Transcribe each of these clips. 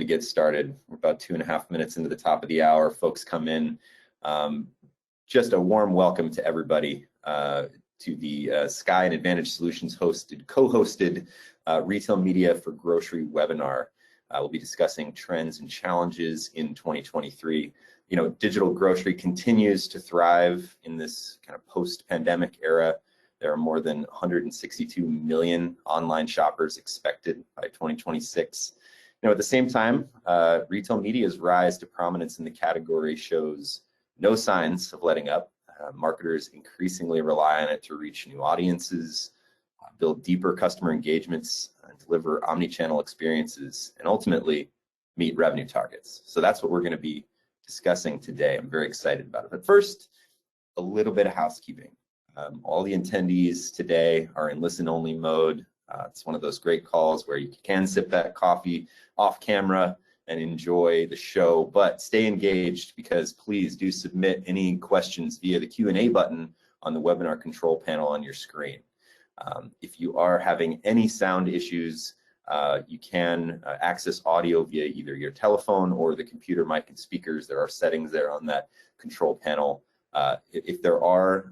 get started. We're about 2.5 minutes into the top of the hour. Folks come in. Just a warm welcome to everybody to the Skai and Advantage Solutions co-hosted Retail Media for Grocery webinar. We'll be discussing trends and challenges in 2023. You know, digital grocery continues to thrive in this kind of post-pandemic era. There are more than 162 million online shoppers expected by 2026. You know, at the same time, retail media's rise to prominence in the category shows no signs of letting up. Marketers increasingly rely on it to reach new audiences, build deeper customer engagements, deliver omnichannel experiences, and ultimately meet revenue targets. So that's what we're going to be discussing today. I'm very excited about it. But first, a little bit of housekeeping. All the attendees today are in listen-only mode. It's one of those great calls where you can sip that coffee off camera and enjoy the show, but stay engaged, because please do submit any questions via the Q&A button on the webinar control panel on your screen. If you are having any sound issues, you can access audio via either your telephone or the computer mic and speakers. There are settings there on that control panel. If there are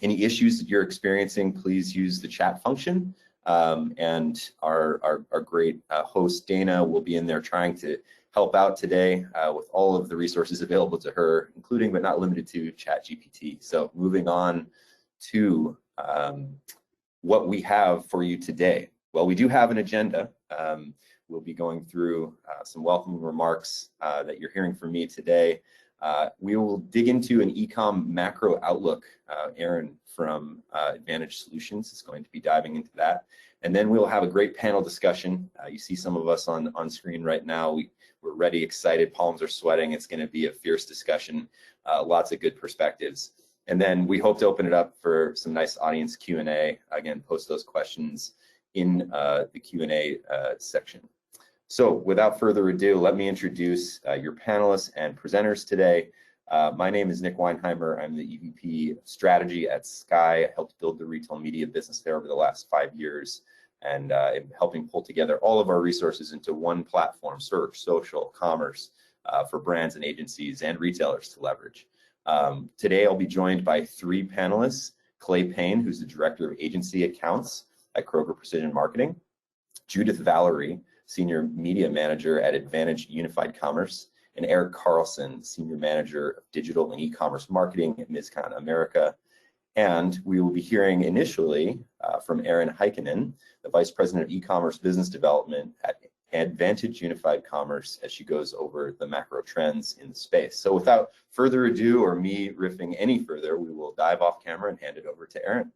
any issues that you're experiencing, please use the chat function. And our great host, Dana, will be in there trying to help out today with all of the resources available to her, including but not limited to ChatGPT. So moving on to what we have for you today. Well, we do have an agenda. We'll be going through some welcoming remarks that you're hearing from me today. We will dig into an e-com macro outlook. Aaron from Advantage Solutions is going to be diving into that. And then we'll have a great panel discussion. You see some of us on screen right now. We're ready, excited, palms are sweating. It's going to be a fierce discussion, lots of good perspectives. And then we hope to open it up for some nice audience Q&A. Again, post those questions in the Q&A section. So without further ado, let me introduce your panelists and presenters today. My name is Nich Weinheimer. I'm the EVP of Strategy at Skai. I helped build the retail media business there over the last 5 years, and I'm helping pull together all of our resources into one platform: search, social, commerce, for brands and agencies and retailers to leverage. Today, I'll be joined by 3 panelists: Clay Payne, who's the Director of Agency Accounts at Kroger Precision Marketing; Judith Valery, Senior Media Manager at Advantage Unified Commerce; and Erik Carlson, Senior Manager of Digital and E-commerce Marketing at Mizkan America. And we will be hearing initially from Erin Heikkinen, the Vice President of E-commerce Business Development at Advantage Unified Commerce, as she goes over the macro trends in the space. So without further ado, or me riffing any further, we will dive off camera and hand it over to Erin.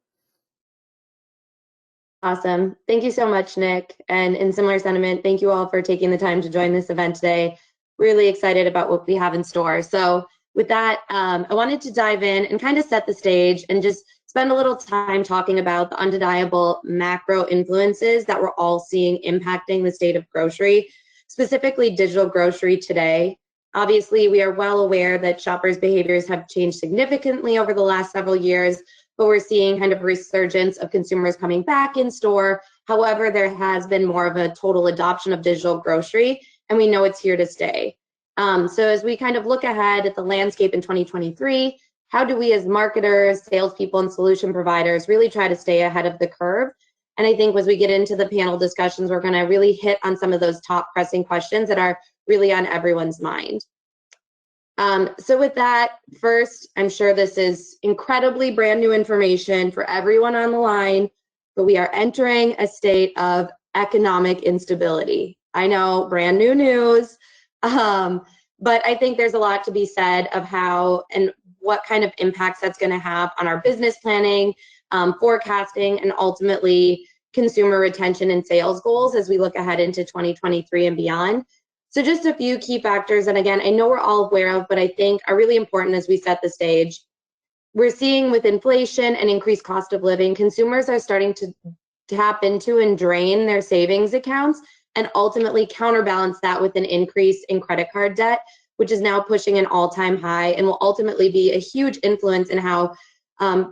Awesome. Thank you so much, Nich. And in similar sentiment, thank you all for taking the time to join this event today. Really excited about what we have in store. So with that, I wanted to dive in and kind of set the stage and just spend a little time talking about the undeniable macro influences that we're all seeing impacting the state of grocery, specifically digital grocery today. Obviously, we are well aware that shoppers' behaviors have changed significantly over the last several years, but we're seeing kind of a resurgence of consumers coming back in store. However, there has been more of a total adoption of digital grocery, and we know it's here to stay. So as we kind of look ahead at the landscape in 2023, how do we as marketers, salespeople, and solution providers really try to stay ahead of the curve? And I think as we get into the panel discussions, we're going to really hit on some of those top pressing questions that are really on everyone's mind. So with that, first, I'm sure this is incredibly brand new information for everyone on the line, but we are entering a state of economic instability. I know, brand new news, but I think there's a lot to be said of how and what kind of impacts that's going to have on our business planning, forecasting, and ultimately consumer retention and sales goals as we look ahead into 2023 and beyond. So just a few key factors, and again, I know we're all aware of, but I think are really important as we set the stage. We're seeing with inflation and increased cost of living, consumers are starting to tap into and drain their savings accounts and ultimately counterbalance that with an increase in credit card debt, which is now pushing an all-time high and will ultimately be a huge influence in how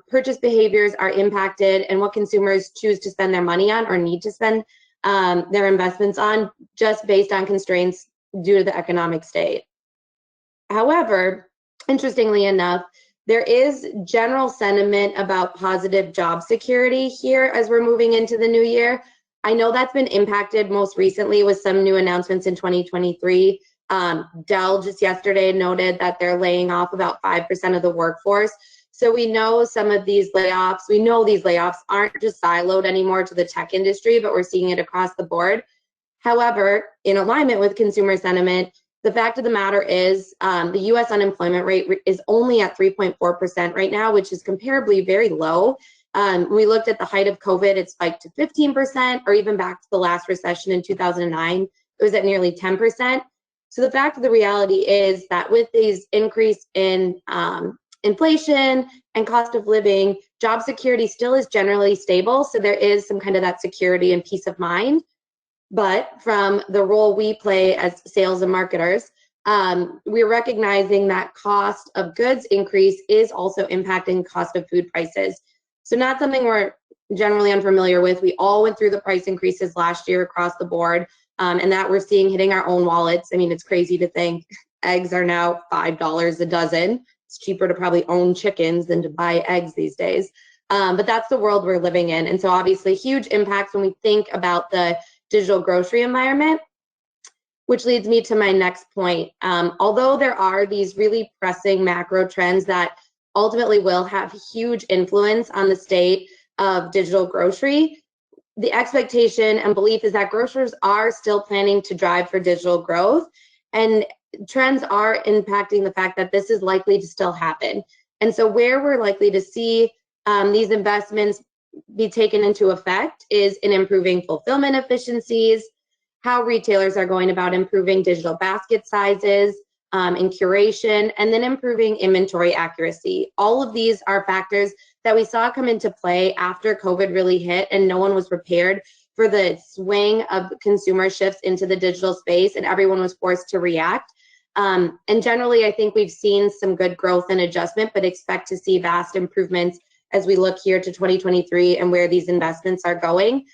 purchase behaviors are impacted and what consumers choose to spend their money on or need to spend their investments on, just based on constraints due to the economic state. However, interestingly enough, there is general sentiment about positive job security here as we're moving into the new year. I know that's been impacted most recently with some new announcements in 2023. Dell just yesterday noted that they're laying off about 5% of the workforce. So we know some of these layoffs, aren't just siloed anymore to the tech industry, but we're seeing it across the board. However, in alignment with consumer sentiment, the fact of the matter is the U.S. unemployment rate is only at 3.4% right now, which is comparably very low. We looked at the height of COVID, it spiked to 15%, or even back to the last recession in 2009, it was at nearly 10%. So the fact of the reality is that with these increase in inflation and cost of living, job security still is generally stable. So there is some kind of that security and peace of mind. But from the role we play as sales and marketers, we're recognizing that cost of goods increase is also impacting cost of food prices. So not something we're generally unfamiliar with. We all went through the price increases last year across the board, and that we're seeing hitting our own wallets. I mean, it's crazy to think eggs are now $5 a dozen. It's cheaper to probably own chickens than to buy eggs these days. But that's the world we're living in. And so obviously huge impacts when we think about the digital grocery environment, which leads me to my next point. Although there are these really pressing macro trends that ultimately will have huge influence on the state of digital grocery, the expectation and belief is that grocers are still planning to drive for digital growth, and trends are impacting the fact that this is likely to still happen. And so where we're likely to see these investments be taken into effect is in improving fulfillment efficiencies, how retailers are going about improving digital basket sizes and curation, and then improving inventory accuracy. All of these are factors that we saw come into play after COVID really hit, and no one was prepared for the swing of consumer shifts into the digital space, and everyone was forced to react. And generally, I think we've seen some good growth and adjustment, but expect to see vast improvements as we look here to 2023 and where these investments are going,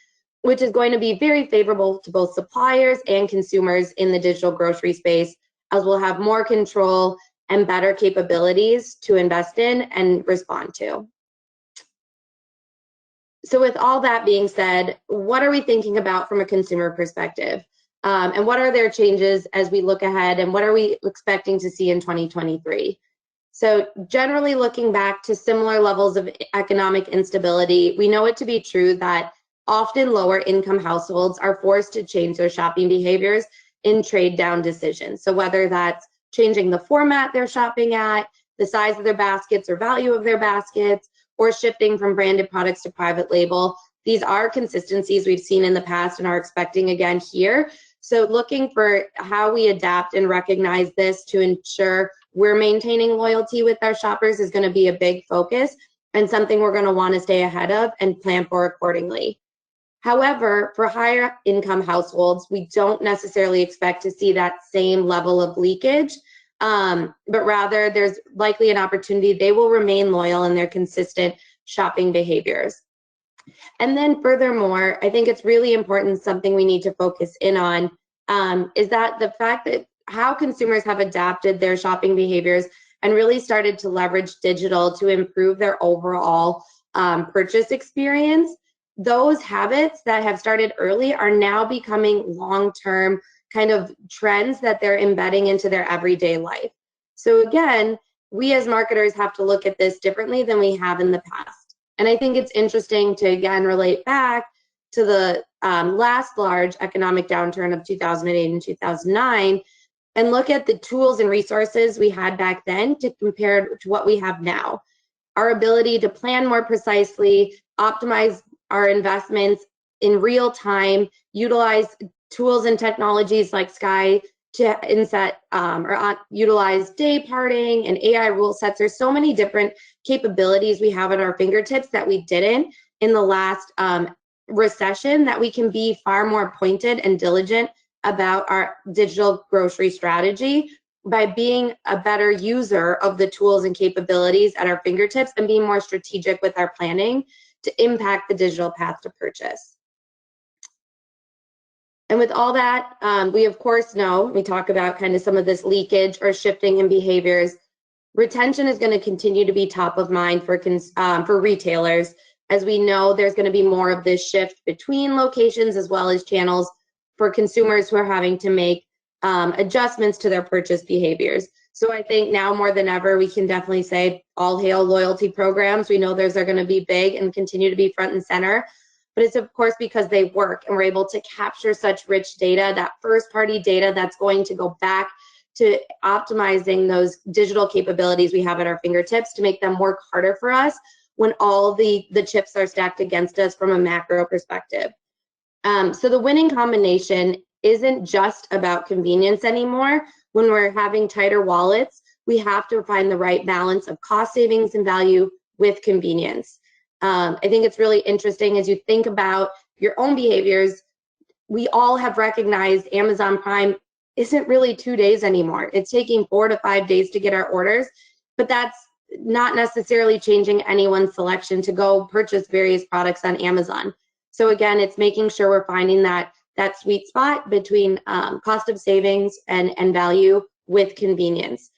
which is going to be very favorable to both suppliers and consumers in the digital grocery space, as we'll have more control and better capabilities to invest in and respond to. So with all that being said, what are we thinking about from a consumer perspective? And what are their changes as we look ahead, and what are we expecting to see in 2023? So generally looking back to similar levels of economic instability, we know it to be true that often lower income households are forced to change their shopping behaviors in trade down decisions. So whether that's changing the format they're shopping at, the size of their baskets or value of their baskets, or shifting from branded products to private label, these are consistencies we've seen in the past and are expecting again here. So looking for how we adapt and recognize this to ensure we're maintaining loyalty with our shoppers is going to be a big focus and something we're going to want to stay ahead of and plan for accordingly. However, for higher income households, we don't necessarily expect to see that same level of leakage, but rather there's likely an opportunity they will remain loyal in their consistent shopping behaviors. And then furthermore, I think it's really important, something we need to focus in on, is that the fact that how consumers have adapted their shopping behaviors and really started to leverage digital to improve their overall purchase experience. Those habits that have started early are now becoming long-term kind of trends that they're embedding into their everyday life. So again, we as marketers have to look at this differently than we have in the past. And I think it's interesting to again relate back to the last large economic downturn of 2008 and 2009 and look at the tools and resources we had back then to compare to what we have now. Our ability to plan more precisely, optimize our investments in real time, utilize tools and technologies like Skai to inset utilize day parting and AI rule sets. There's so many different capabilities we have at our fingertips that we didn't in the last recession, that we can be far more pointed and diligent about our digital grocery strategy by being a better user of the tools and capabilities at our fingertips and being more strategic with our planning to impact the digital path to purchase. And with all that, we of course know, we talk about kind of some of this leakage or shifting in behaviors. Retention is going to continue to be top of mind for retailers. As we know, there's going to be more of this shift between locations as well as channels for consumers who are having to make adjustments to their purchase behaviors. So I think now more than ever, we can definitely say all hail loyalty programs. We know those are going to be big and continue to be front and center. But it's of course because they work and we're able to capture such rich data, that first party data that's going to go back to optimizing those digital capabilities we have at our fingertips to make them work harder for us when all the chips are stacked against us from a macro perspective. So the winning combination isn't just about convenience anymore. When we're having tighter wallets, we have to find the right balance of cost savings and value with convenience. I think it's really interesting as you think about your own behaviors. We all have recognized Amazon Prime isn't really 2 days anymore. It's taking 4 to 5 days to get our orders, but that's not necessarily changing anyone's selection to go purchase various products on Amazon. So again, it's making sure we're finding that sweet spot between cost of savings and value with convenience.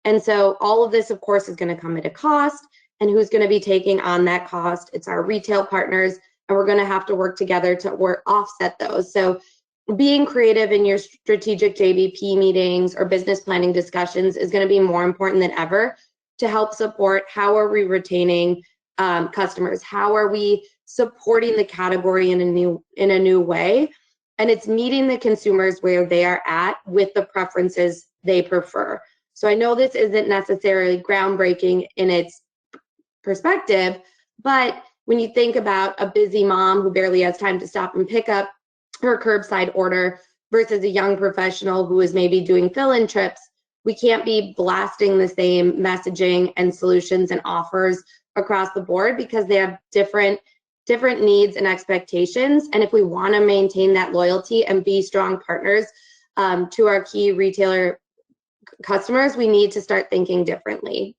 And so all of this, of course, is going to come at a cost. And who's going to be taking on that cost? It's our retail partners, and we're going to have to work together to offset those. So being creative in your strategic JBP meetings or business planning discussions is going to be more important than ever to help support how are we retaining customers? How are we supporting the category in a new way? And it's meeting the consumers where they are at with the preferences they prefer. So I know this isn't necessarily groundbreaking in its perspective, but when you think about a busy mom who barely has time to stop and pick up her curbside order versus a young professional who is maybe doing fill-in trips, we can't be blasting the same messaging and solutions and offers across the board because they have different needs and expectations. And if we want to maintain that loyalty and be strong partners to our key retailer customers, we need to start thinking differently.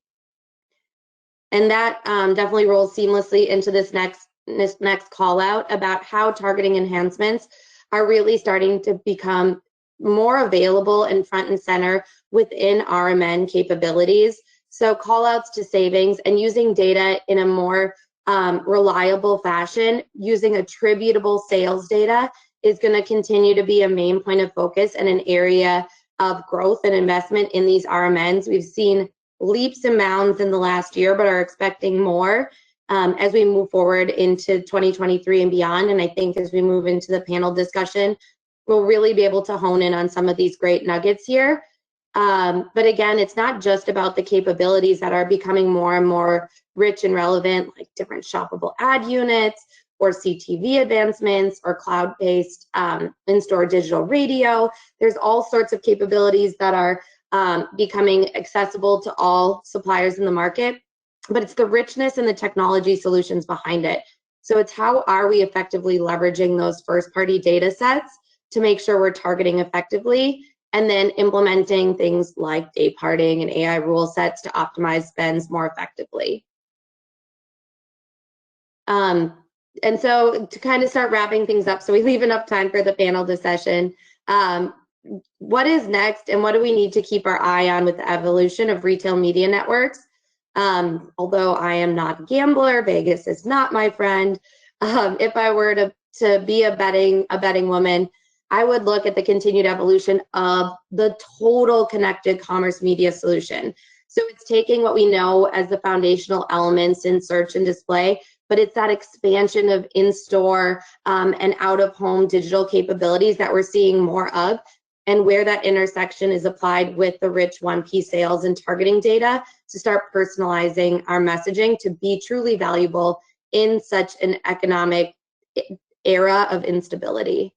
And that definitely rolls seamlessly into this next call out about how targeting enhancements are really starting to become more available and front and center within RMN capabilities. So call outs to savings and using data in a more reliable fashion, using attributable sales data is going to continue to be a main point of focus and an area of growth and investment in these RMNs. We've seen leaps and bounds in the last year, but are expecting more as we move forward into 2023 and beyond. And I think as we move into the panel discussion, we'll really be able to hone in on some of these great nuggets here. But again, it's not just about the capabilities that are becoming more and more rich and relevant, like different shoppable ad units or CTV advancements or cloud-based in-store digital radio. There's all sorts of capabilities that are becoming accessible to all suppliers in the market, but it's the richness and the technology solutions behind it. So it's how are we effectively leveraging those first-party data sets to make sure we're targeting effectively, and then implementing things like day parting and AI rule sets to optimize spends more effectively. And so to kind of start wrapping things up so we leave enough time for the panel discussion, what is next and what do we need to keep our eye on with the evolution of retail media networks? Although I am not a gambler, Vegas is not my friend. If I were to be a betting woman, I would look at the continued evolution of the total connected commerce media solution. So it's taking what we know as the foundational elements in search and display, but it's that expansion of in-store and out-of-home digital capabilities that we're seeing more of, and where that intersection is applied with the rich 1P sales and targeting data to start personalizing our messaging to be truly valuable in such an economic era of instability.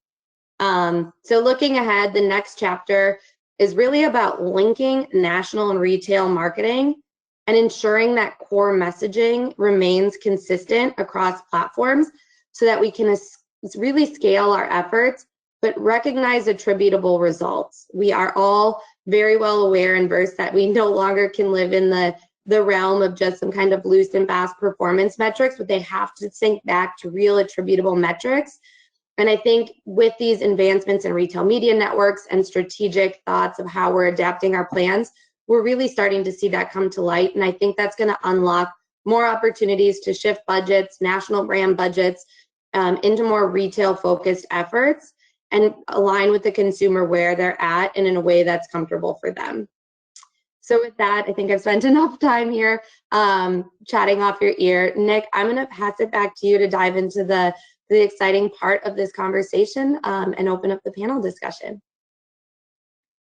So looking ahead, the next chapter is really about linking national and retail marketing and ensuring that core messaging remains consistent across platforms so that we can really scale our efforts, but recognize attributable results. We are all very well aware and versed that we no longer can live in the realm of just some kind of loose and fast performance metrics, but they have to sync back to real attributable metrics. And I think with these advancements in retail media networks and strategic thoughts of how we're adapting our plans, we're really starting to see that come to light. And I think that's going to unlock more opportunities to shift budgets, national brand budgets, into more retail focused efforts and align with the consumer where they're at and in a way that's comfortable for them. So with that, I think I've spent enough time here chatting off your ear. Nich, I'm going to pass it back to you to dive into the exciting part of this conversation and open up the panel discussion.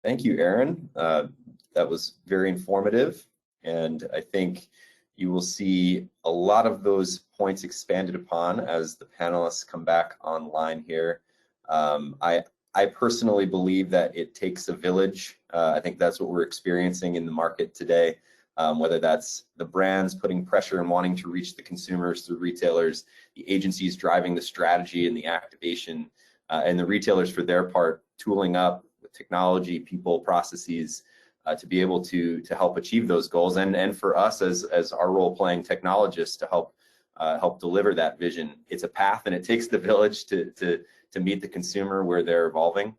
Thank you, Erin. That was very informative, and I think you will see a lot of those points expanded upon as the panelists come back online here. I personally believe that it takes a village. I think that's what we're experiencing in the market today, whether that's the brands putting pressure and wanting to reach the consumers through retailers, the agencies driving the strategy and the activation, and the retailers for their part tooling up with technology, people, processes to be able to help achieve those goals, and for us as our role-playing technologists to help deliver that vision. It's a path, and it takes the village to meet the consumer where they're evolving.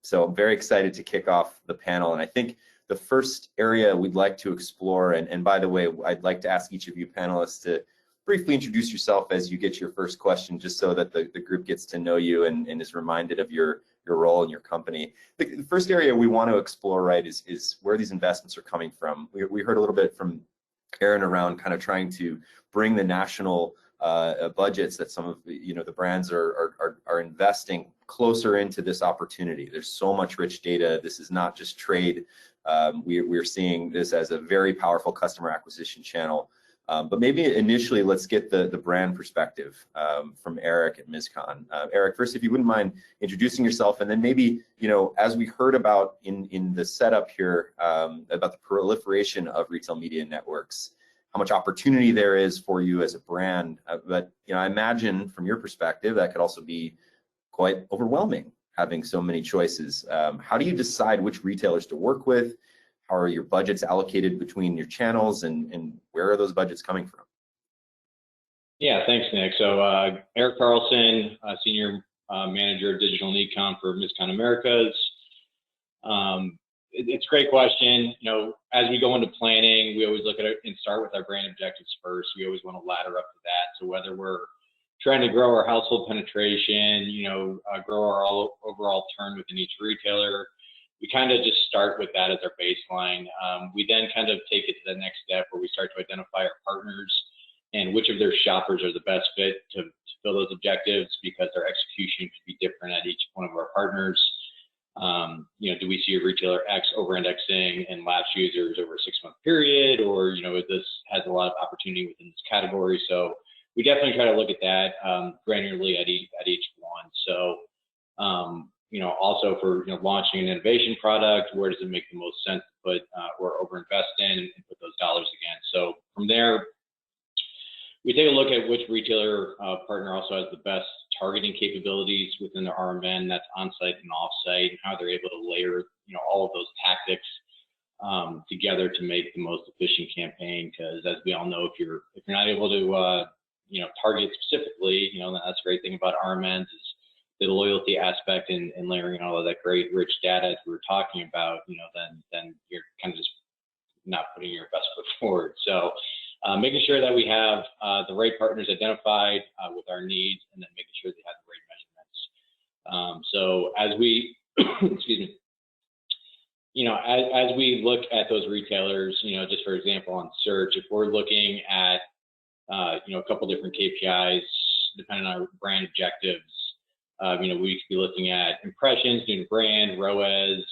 So I'm very excited to kick off the panel, and I think the first area we'd like to explore, and by the way, I'd like to ask each of you panelists to briefly introduce yourself as you get your first question, just so that the group gets to know you and is reminded of your role in your company. The first area we want to explore, right, is where these investments are coming from. We heard a little bit from Erin around kind of trying to bring the national budgets that some of the brands are investing closer into this opportunity. There's so much rich data. This is not just trade. We're seeing this as a very powerful customer acquisition channel. But maybe initially, let's get the brand perspective from Erik at Mizkan. Erik, first, if you wouldn't mind introducing yourself, and then maybe, as we heard about in the setup here about the proliferation of retail media networks, how much opportunity there is for you as a brand. But I imagine from your perspective, that could also be quite overwhelming, having so many choices. How do you decide which retailers to work with? How are your budgets allocated between your channels, and where are those budgets coming from? Yeah, thanks, Nich. So Erik Carlson, Senior Manager of Digital and Ecom for Mizkan Americas. It's a great question. As we go into planning, we always look at it and start with our brand objectives first. We always want to ladder up to that. So whether we're trying to grow our household penetration, grow our overall turn within each retailer, we kind of just start with that as our baseline. We then kind of take it to the next step where we start to identify our partners and which of their shoppers are the best fit to fill those objectives, because their execution could be different at each one of our partners. Do we see a retailer X over-indexing in lapsed users over a 6-month period, or this has a lot of opportunity within this category? So we definitely try to look at that granularly at each one. So also for launching an innovation product, where does it make the most sense to put or overinvest in and put those dollars again? So from there, we take a look at which retailer partner also has the best targeting capabilities within their RMN, that's on-site and off-site, and how they're able to layer all of those tactics together to make the most efficient campaign. Because as we all know, if you're not able to target specifically, that's a great thing about RMNs is the loyalty aspect and layering all of that great rich data as we were talking about, then you're kind of just not putting your best foot forward. So making sure that we have the right partners identified with our needs, and then making sure they have the right measurements. So as we, excuse me, as we look at those retailers, just for example, on search, if we're looking at, a couple different KPIs, depending on our brand objectives, we could be looking at impressions, new brand, ROAS,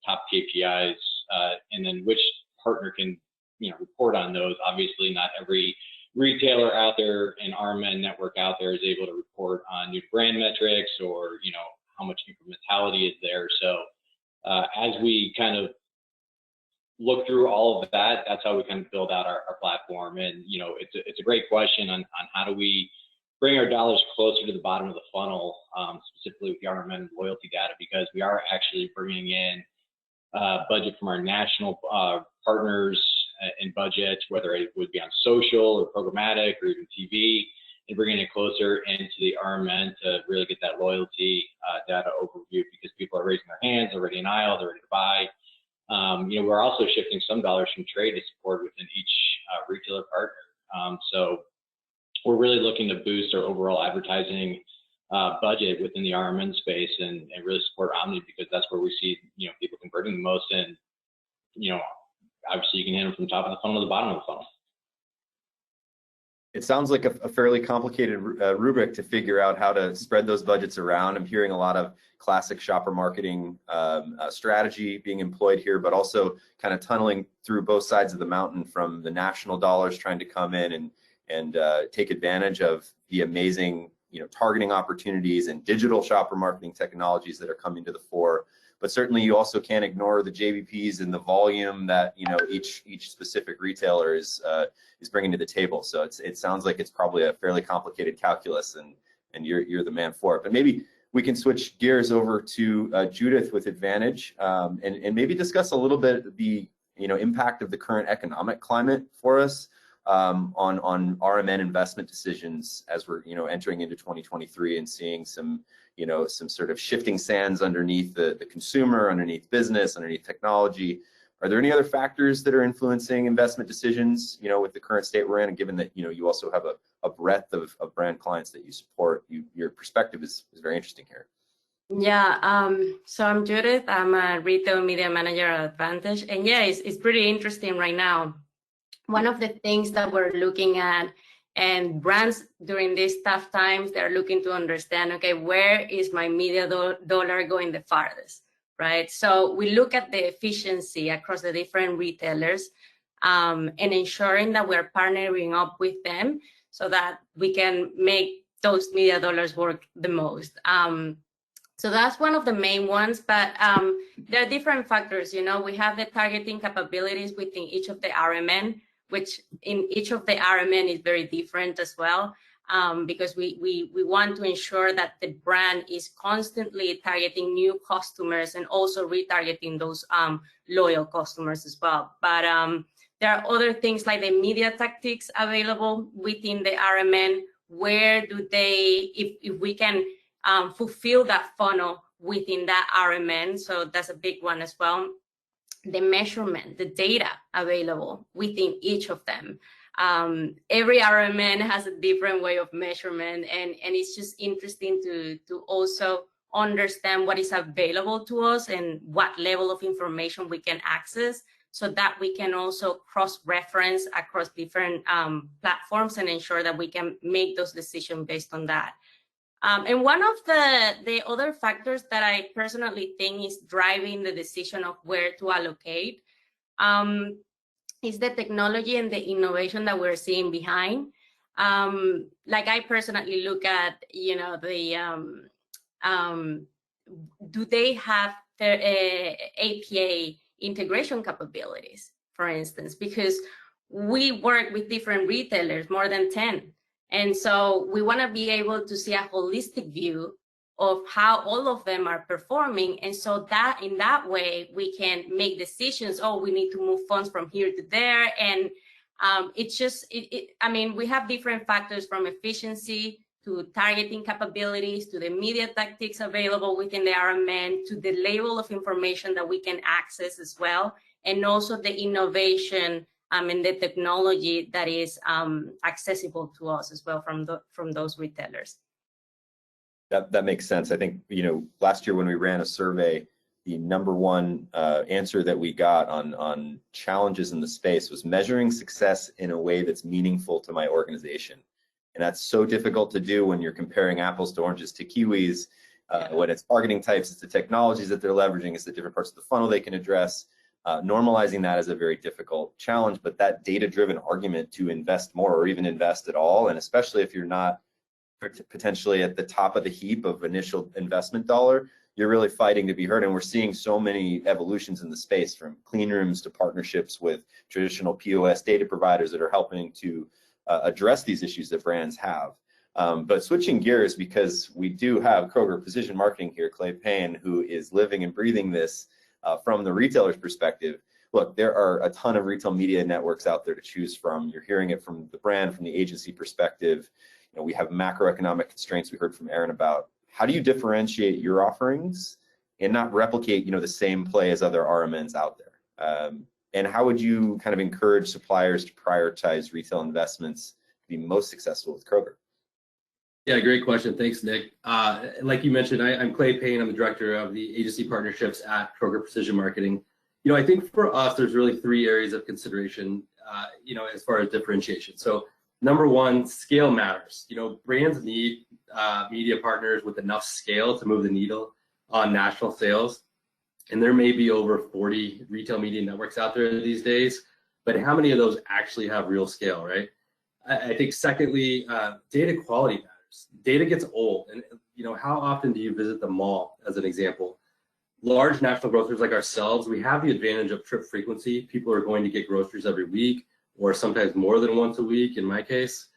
top KPIs, and then which partner can, report on those. Obviously, not every retailer out there and RMN network out there is able to report on new brand metrics or, how much incrementality is there. So as we kind of look through all of that, that's how we kind of build out our platform. And, it's a great question on how do we bring our dollars closer to the bottom of the funnel, specifically with the RMN loyalty data, because we are actually bringing in budget from our national partners and budgets, whether it would be on social or programmatic or even TV. and bringing it closer into the RMN to really get that loyalty data overview, because people are raising their hands, they're ready in aisle, they're ready to buy. We're also shifting some dollars from trade to support within each retailer partner. So we're really looking to boost our overall advertising budget within the RMN space and really support Omni, because that's where we see people converting the most. And obviously you can hit them from the top of the funnel to the bottom of the funnel. It sounds like a fairly complicated rubric to figure out how to spread those budgets around. I'm hearing a lot of classic shopper marketing strategy being employed here, but also kind of tunneling through both sides of the mountain, from the national dollars trying to come in and take advantage of the amazing targeting opportunities and digital shopper marketing technologies that are coming to the fore. But certainly you also can't ignore the JVPs and the volume that each specific retailer is bringing to the table. So it sounds like it's probably a fairly complicated calculus, and you're the man for it. But maybe we can switch gears over to Judith with Advantage, and maybe discuss a little bit the impact of the current economic climate for us on RMN investment decisions as we're entering into 2023 and seeing some sort of shifting sands underneath the consumer, underneath business, underneath technology. Are there any other factors that are influencing investment decisions, with the current state we're in, and given that you also have a breadth of brand clients that you support, your perspective is very interesting here. Yeah, so I'm Judith. I'm a retail media manager at Advantage, and yeah, it's pretty interesting right now. One of the things that we're looking at, and brands during these tough times, they're looking to understand, okay, where is my media dollar going the farthest, right? So we look at the efficiency across the different retailers and ensuring that we're partnering up with them so that we can make those media dollars work the most. So that's one of the main ones, but there are different factors. We have the targeting capabilities within each of the RMN, which in each of the RMN is very different as well, because we want to ensure that the brand is constantly targeting new customers and also retargeting those loyal customers as well. But there are other things like the media tactics available within the RMN. Where do they, if we can fulfill that funnel within that RMN, so that's a big one as well. The measurement, the data available within each of them. Every RMN has a different way of measurement, and it's just interesting to also understand what is available to us and what level of information we can access, so that we can also cross-reference across different platforms and ensure that we can make those decisions based on that. And one of the other factors that I personally think is driving the decision of where to allocate is the technology and the innovation that we're seeing behind. Like I personally look at, do they have their APA integration capabilities, for instance, because we work with different retailers, more than 10. And so we want to be able to see a holistic view of how all of them are performing. And so that in that way, we can make decisions. Oh, we need to move funds from here to there. And it's just, we have different factors, from efficiency to targeting capabilities, to the media tactics available within the RMN, to the level of information that we can access as well. And also the innovation and the technology that is accessible to us as well from those retailers. That makes sense. I think, last year when we ran a survey, the number one answer that we got on challenges in the space was measuring success in a way that's meaningful to my organization. And that's so difficult to do when you're comparing apples to oranges to kiwis. When it's targeting types, it's the technologies that they're leveraging, it's the different parts of the funnel they can address. Normalizing that is a very difficult challenge, but that data-driven argument to invest more or even invest at all, and especially if you're not potentially at the top of the heap of initial investment dollar, you're really fighting to be heard. And we're seeing so many evolutions in the space, from clean rooms to partnerships with traditional POS data providers that are helping to address these issues that brands have. But switching gears, because we do have Kroger Precision Marketing here, Clay Payne, who is living and breathing this from the retailer's perspective. Look, there are a ton of retail media networks out there to choose from. You're hearing it from the brand, from the agency perspective. we have macroeconomic constraints we heard from Aaron about. How do you differentiate your offerings and not replicate, the same play as other RMNs out there? And how would you kind of encourage suppliers to prioritize retail investments to be most successful with Kroger? Yeah, great question. Thanks, Nick. Like you mentioned, I'm Clay Payne. I'm the director of the agency partnerships at Kroger Precision Marketing. I think for us, there's really 3 areas of consideration, as far as differentiation. So number one, scale matters. Brands need media partners with enough scale to move the needle on national sales. And there may be over 40 retail media networks out there these days, but how many of those actually have real scale, right? I think secondly, data quality matters. Data gets old, and how often do you visit the mall, as an example? Large national grocers like ourselves, we have the advantage of trip frequency. People are going to get groceries every week, or sometimes more than once a week in my case.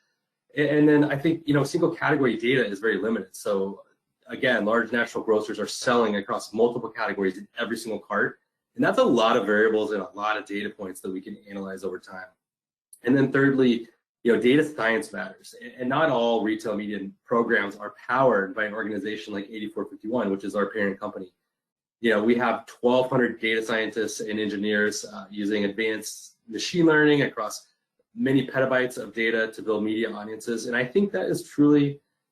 And then I think, single category data is very limited. So again, large national grocers are selling across multiple categories in every single cart. And that's a lot of variables and a lot of data points that we can analyze over time. And then thirdly, data science matters. And not all retail media programs are powered by an organization like 8451, which is our parent company. We have 1,200 data scientists and engineers using advanced machine learning across many petabytes of data to build media audiences. And I think that is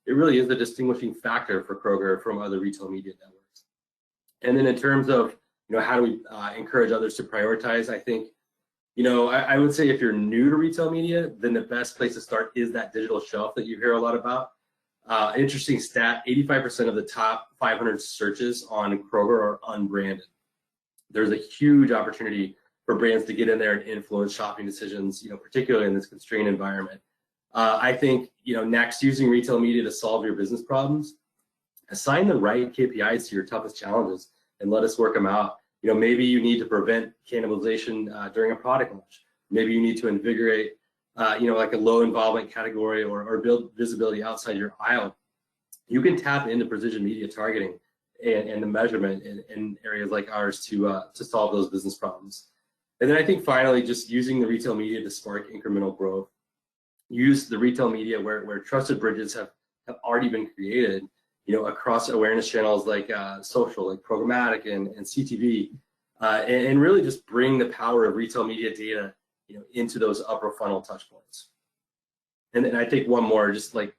it really is the distinguishing factor for Kroger from other retail media networks. And then in terms of, how do we encourage others to prioritize, I think, I would say if you're new to retail media, then the best place to start is that digital shelf that you hear a lot about. Interesting stat, 85% of the top 500 searches on Kroger are unbranded. There's a huge opportunity for brands to get in there and influence shopping decisions, particularly in this constrained environment. I think, next, using retail media to solve your business problems, assign the right KPIs to your toughest challenges and let us work them out. Maybe you need to prevent cannibalization during a product launch. Maybe you need to invigorate, like a low involvement category or build visibility outside your aisle. You can tap into precision media targeting and the measurement in areas like ours to solve those business problems. And then I think finally, just using the retail media to spark incremental growth. Use the retail media where trusted bridges have already been created, across awareness channels like social, like programmatic and CTV, and really just bring the power of retail media data, into those upper funnel touch points. And then I think one more, just like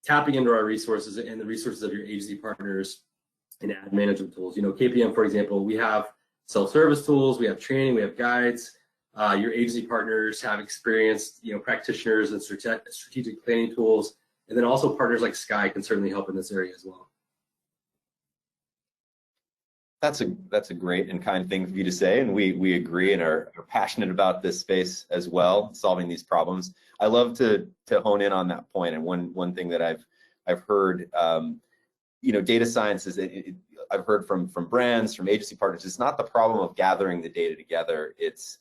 tapping into our resources and the resources of your agency partners and ad management tools. KPM, for example, we have self-service tools, we have training, we have guides. Your agency partners have experienced, practitioners and strategic planning tools. And then also partners like Skai can certainly help in this area as well. That's a great and kind thing for you to say, and we agree and are passionate about this space as well, solving these problems. I love to hone in on that point. And one thing that I've heard, data science is I've heard from brands, from agency partners. It's not the problem of gathering the data together. It's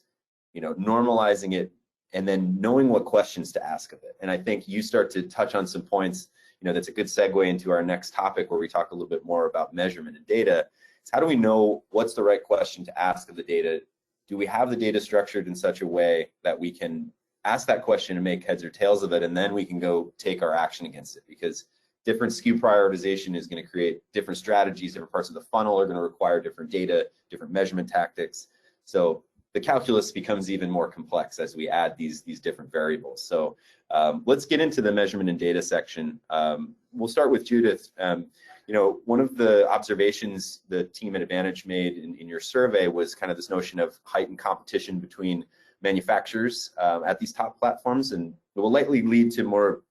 normalizing it and then knowing what questions to ask of it. And I think you start to touch on some points, that's a good segue into our next topic where we talk a little bit more about measurement and data. It's how do we know what's the right question to ask of the data? Do we have the data structured in such a way that we can ask that question and make heads or tails of it, and then we can go take our action against it? Because different SKU prioritization is going to create different strategies. Different parts of the funnel are going to require different data, different measurement tactics. So the calculus becomes even more complex as we add these different variables. So let's get into the measurement and data section. We'll start with Judith. One of the observations the team at Advantage made in your survey was kind of this notion of heightened competition between manufacturers at these top platforms, and it will likely lead to more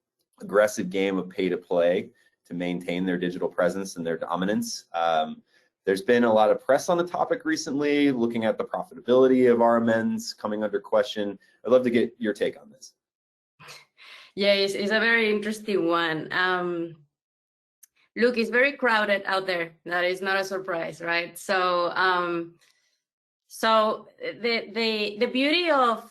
aggressive game of pay to play to maintain their digital presence and their dominance. There's been a lot of press on the topic recently, looking at the profitability of RMNs coming under question. I'd love to get your take on this. Yeah, it's a very interesting one. Look, it's very crowded out there. That is not a surprise, right? So, the beauty of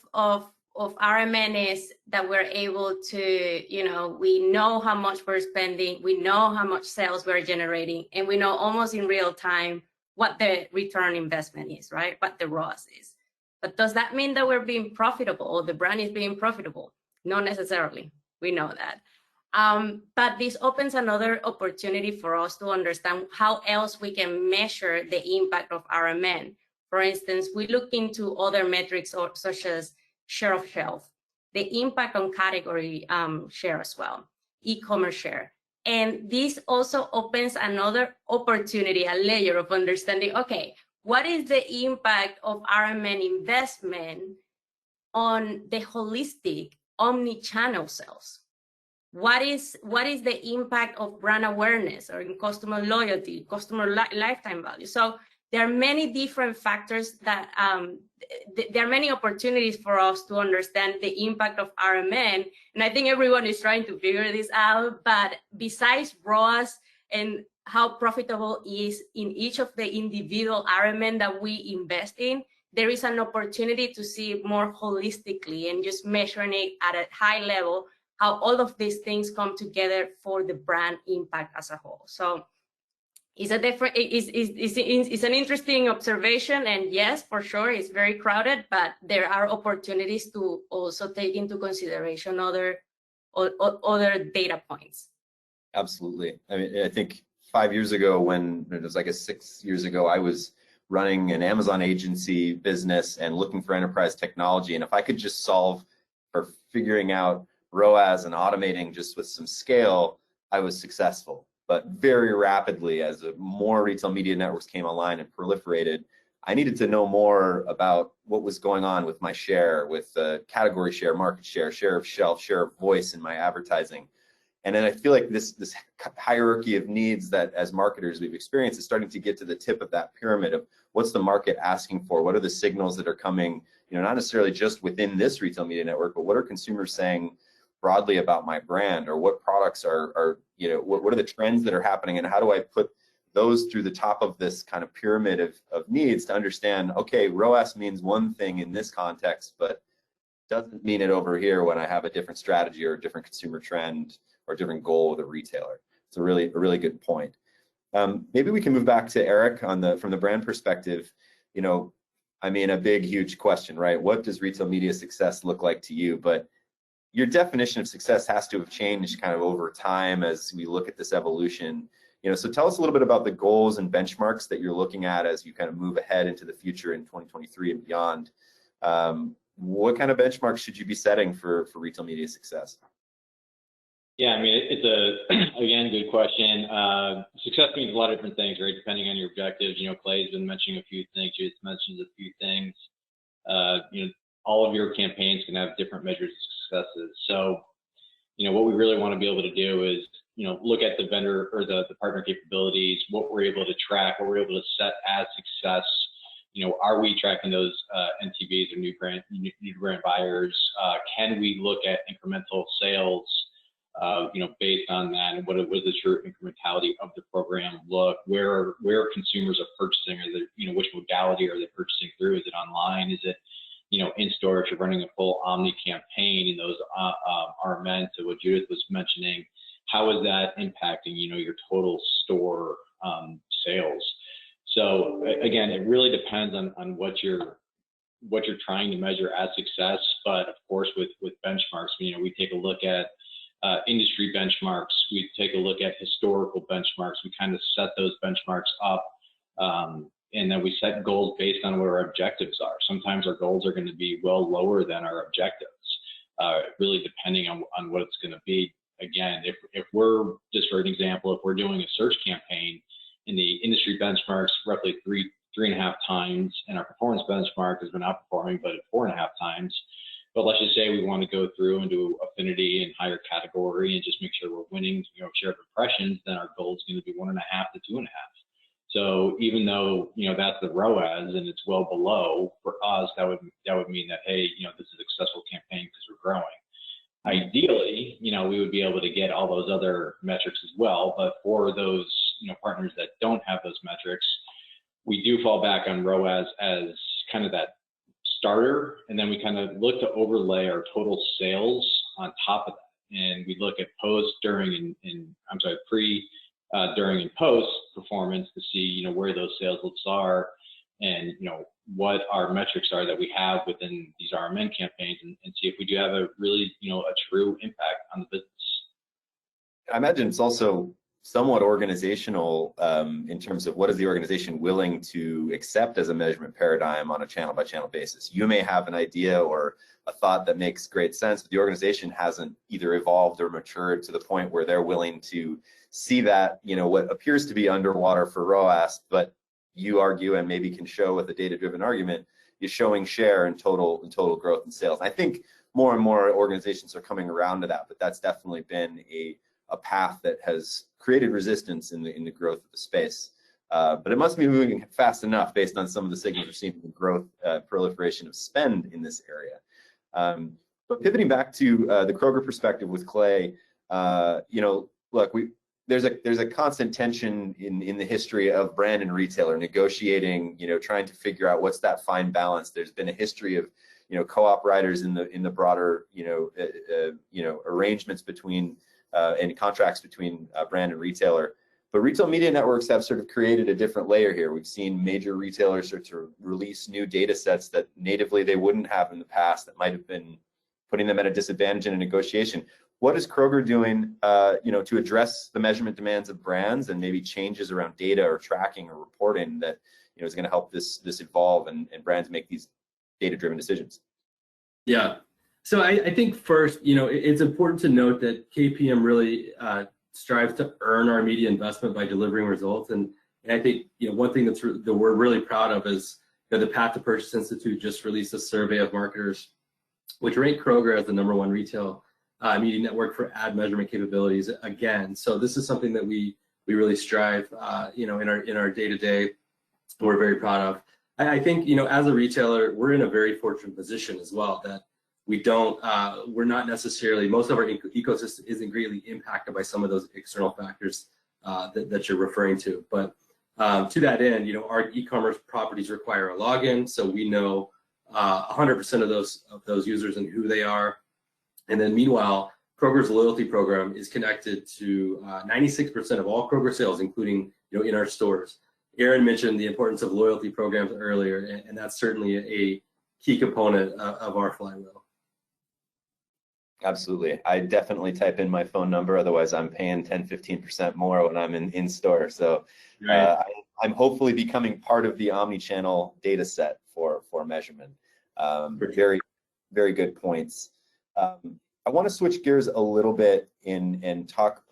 RMN is that we're able to, we know how much we're spending, we know how much sales we're generating, and we know almost in real time what the return investment is, right? What the ROAS is. But does that mean that we're being profitable or the brand is being profitable? Not necessarily. We know that. But this opens another opportunity for us to understand how else we can measure the impact of RMN. For instance, we look into other metrics such as share of shelf, the impact on category share as well, e-commerce share. And this also opens another opportunity, a layer of understanding, okay, what is the impact of RMN investment on the holistic omni-channel sales? What is the impact of brand awareness or in customer loyalty, customer lifetime value? So there are many different factors that there are many opportunities for us to understand the impact of RMN. And I think everyone is trying to figure this out. But besides ROAS and how profitable is in each of the individual RMN that we invest in, there is an opportunity to see more holistically and just measuring it at a high level, how all of these things come together for the brand impact as a whole. So it's an interesting observation, and yes, for sure, it's very crowded, but there are opportunities to also take into consideration other data points. Absolutely. I mean, I think 5 years ago, when it was, I guess 6 years ago, I was running an Amazon agency business and looking for enterprise technology. And if I could just solve for figuring out ROAS and automating just with some scale, I was successful. But very rapidly, as more retail media networks came online and proliferated, I needed to know more about what was going on with my share, with category share, market share, share of shelf, share of voice in my advertising. And then I feel like this hierarchy of needs that as marketers we've experienced is starting to get to the tip of that pyramid of what's the market asking for? What are the signals that are coming, not necessarily just within this retail media network, but what are consumers saying broadly about my brand, or what products are what are the trends that are happening, and how do I put those through the top of this kind of pyramid of needs to understand, okay, ROAS means one thing in this context, but doesn't mean it over here when I have a different strategy or a different consumer trend or a different goal with a retailer. It's a really good point. Maybe we can move back to Erik from the brand perspective. I mean, a big, huge question, right? What does retail media success look like to you? But your definition of success has to have changed kind of over time as we look at this evolution. So tell us a little bit about the goals and benchmarks that you're looking at as you kind of move ahead into the future in 2023 and beyond. What kind of benchmarks should you be setting for retail media success? Yeah, I mean, it's again, good question. Success means a lot of different things, right? Depending on your objectives. Clay's been mentioning a few things. Judith mentioned a few things. All of your campaigns can have different measures of successes. So, what we really want to be able to do is, look at the vendor or the partner capabilities, what we're able to track, what we're able to set as success. Are we tracking those NTVs or new brand buyers? Can we look at incremental sales, based on that, and what is the true incrementality of the program look? Where consumers are purchasing? Are they, which modality are they purchasing through? Is it online? Is it, in store? If you're running a full omni campaign, and those are meant to what Judith was mentioning, how is that impacting, your total store sales? So again, it really depends on what you're trying to measure as success. But of course, with benchmarks, we take a look at industry benchmarks. We take a look at historical benchmarks. We kind of set those benchmarks up, and then we set goals based on what our objectives are. Sometimes our goals are going to be well lower than our objectives, really depending on what it's going to be. Again, if we're, just for an example, if we're doing a search campaign and the industry benchmarks roughly 3.5 times, and our performance benchmark has been outperforming, but at 4.5 times. But let's just say we want to go through and do affinity and higher category and just make sure we're winning, share of impressions, then our goal is going to be 1.5 to 2.5. So even though, that's the ROAS and it's well below, for us, that would mean that, hey, this is a successful campaign because we're growing. Ideally, we would be able to get all those other metrics as well. But for those, partners that don't have those metrics, we do fall back on ROAS as kind of that starter, and then we kind of look to overlay our total sales on top of that. And we look at post, during, pre, during, and post performance to see, where those sales lifts are, and what our metrics are that we have within these RMN campaigns, and see if we do have a really, a true impact on the business. I imagine it's also somewhat organizational in terms of what is the organization willing to accept as a measurement paradigm on a channel by channel basis. You may have an idea or a thought that makes great sense, but the organization hasn't either evolved or matured to the point where they're willing to see that, what appears to be underwater for ROAS, but you argue and maybe can show with a data-driven argument is showing share in total growth and sales. I think more and more organizations are coming around to that, but that's definitely been a path that has created resistance in the growth of the space. But it must be moving fast enough based on some of the signals we're seeing in the growth, proliferation of spend in this area. But pivoting back to the Kroger perspective with Clay, look, there's a constant tension in the history of brand and retailer negotiating, trying to figure out what's that fine balance. There's been a history of, co-op riders in the broader, arrangements between and contracts between brand and retailer. But retail media networks have sort of created a different layer here. We've seen major retailers start to release new data sets that natively they wouldn't have in the past, that might have been putting them at a disadvantage in a negotiation. What is Kroger doing, to address the measurement demands of brands and maybe changes around data or tracking or reporting that, is going to help this evolve and brands make these data-driven decisions? Yeah. So I think first, it's important to note that KPM really strives to earn our media investment by delivering results. And I think, one thing that we're really proud of is the Path to Purchase Institute just released a survey of marketers, which ranked Kroger as the #1 retail media network for ad measurement capabilities again. So this is something that we really strive, in our day-to-day, we're very proud of. I think, as a retailer, we're in a very fortunate position as well that we're not necessarily, most of our ecosystem isn't greatly impacted by some of those external factors that you're referring to. But to that end, our e-commerce properties require a login, so we know 100% of those users and who they are. And then meanwhile, Kroger's loyalty program is connected to 96% of all Kroger sales, including in our stores. Aaron mentioned the importance of loyalty programs earlier, and that's certainly a key component of our flywheel. Absolutely. I definitely type in my phone number, otherwise I'm paying 10-15% more when I'm in store. So Right. I'm hopefully becoming part of the Omnichannel data set for measurement. Very, very good points. I want to switch gears a little bit and talk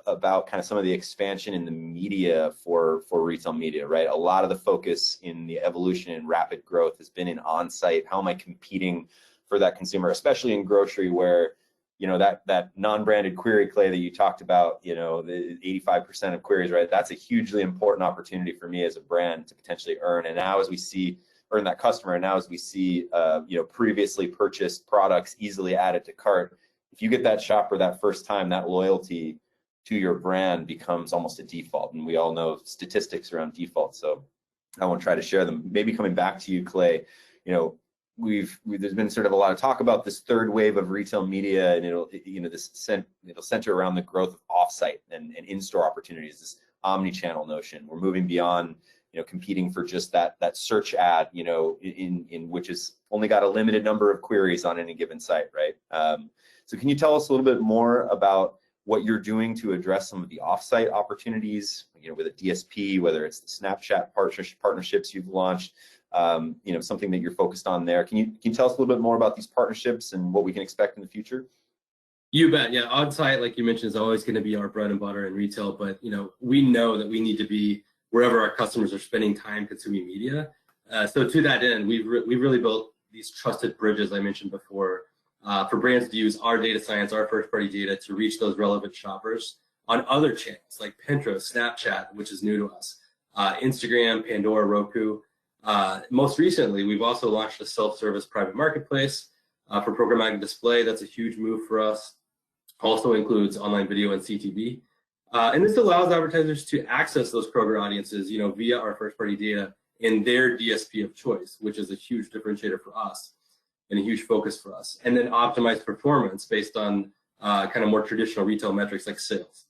about kind of some of the expansion in the media for retail media, right? A lot of the focus in the evolution and rapid growth has been in on-site. How am I competing for that consumer, especially in grocery where, that non-branded query, Clay, that you talked about, the 85% of queries, right? That's a hugely important opportunity for me as a brand to potentially earn. And now as we see, earn that customer, and now as we see, previously purchased products easily added to cart, if you get that shopper that first time, that loyalty to your brand becomes almost a default. And we all know statistics around default, so I won't try to share them. Maybe coming back to you, Clay, there's been sort of a lot of talk about this third wave of retail media, and it'll center around the growth of offsite and in-store opportunities, this omni-channel notion. We're moving beyond, competing for just that search ad, in which has only got a limited number of queries on any given site, right? So can you tell us a little bit more about what you're doing to address some of the offsite opportunities, with a DSP, whether it's the Snapchat partnerships you've launched, something that you're focused on there. Can you tell us a little bit more about these partnerships and what we can expect in the future? You bet. Yeah, on-site, like you mentioned, is always going to be our bread and butter in retail, but we know that we need to be wherever our customers are spending time consuming media. So to that end, we've really built these trusted bridges I mentioned before for brands to use our data science, our first-party data, to reach those relevant shoppers on other channels like Pinterest, Snapchat, which is new to us, Instagram, Pandora, Roku. Most recently, we've also launched a self-service private marketplace for programmatic display. That's a huge move for us. Also includes online video and CTV. And this allows advertisers to access those Kroger audiences, via our first-party data in their DSP of choice, which is a huge differentiator for us and a huge focus for us. And then optimize performance based on kind of more traditional retail metrics like sales.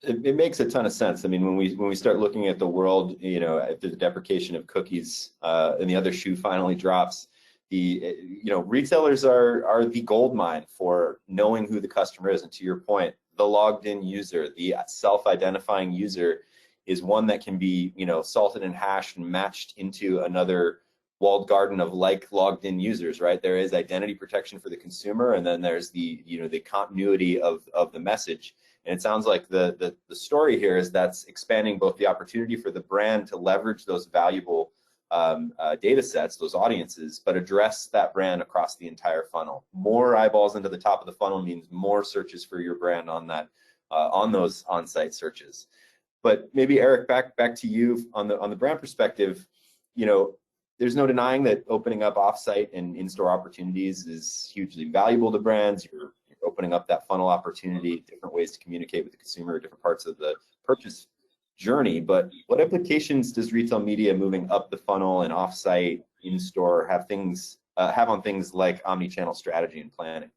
It makes a ton of sense. I mean, when we start looking at the world, after the deprecation of cookies and the other shoe finally drops, retailers are the gold mine for knowing who the customer is. And to your point, the logged in user, the self-identifying user is one that can be, salted and hashed and matched into another walled garden of logged in users, right? There is identity protection for the consumer, and then there's the continuity of the message. And it sounds like the story here is that's expanding both the opportunity for the brand to leverage those valuable data sets, those audiences, but address that brand across the entire funnel. More eyeballs into the top of the funnel means more searches for your brand on that on those on-site searches. But maybe Erik, back to you on the brand perspective. There's no denying that opening up off-site and in-store opportunities is hugely valuable to brands. You're opening up that funnel opportunity, different ways to communicate with the consumer, different parts of the purchase journey. But what implications does retail media moving up the funnel and off-site, in-store have on things like omnichannel strategy and planning?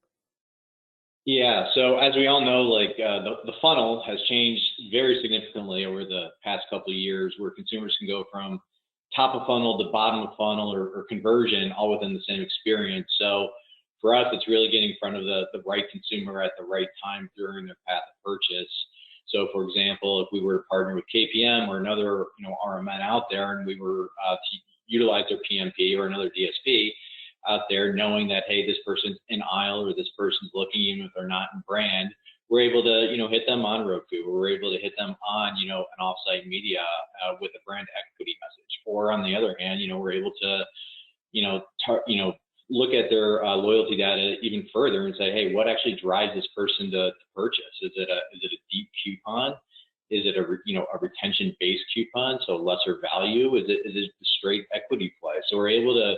Yeah, so as we all know, the funnel has changed very significantly over the past couple of years, where consumers can go from top of funnel to bottom of funnel or conversion all within the same experience. So for us, it's really getting in front of the right consumer at the right time during their path of purchase. So for example, if we were to partner with KPM or another RMN out there, and we were to utilize their PMP or another DSP out there, knowing that, hey, this person's in aisle or this person's looking, even if they're not in brand, we're able to hit them on Roku, or we're able to hit them on an offsite media with a brand equity message. Or on the other hand, we're able to look at their loyalty data even further and say, hey, what actually drives this person to purchase? Is it a deep coupon? Is it a retention-based coupon, so lesser value? Is it a straight equity play? So we're able to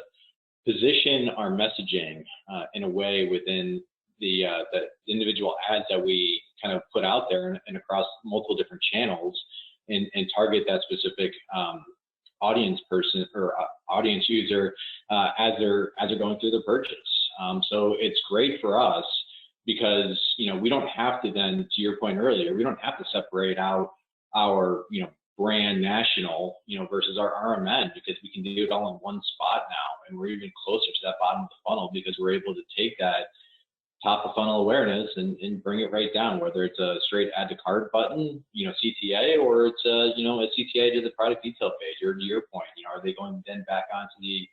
position our messaging in a way within the individual ads that we kind of put out there and across multiple different channels, and target that specific audience person or audience user as they're going through the purchase. So it's great for us because we don't have to then, to your point earlier, we don't have to separate out our brand national versus our RMN, because we can do it all in one spot now, and we're even closer to that bottom of the funnel because we're able to take that top of funnel awareness and bring it right down, whether it's a straight add to cart button, CTA, or it's a CTA to the product detail page. Or to your point, are they going then back onto the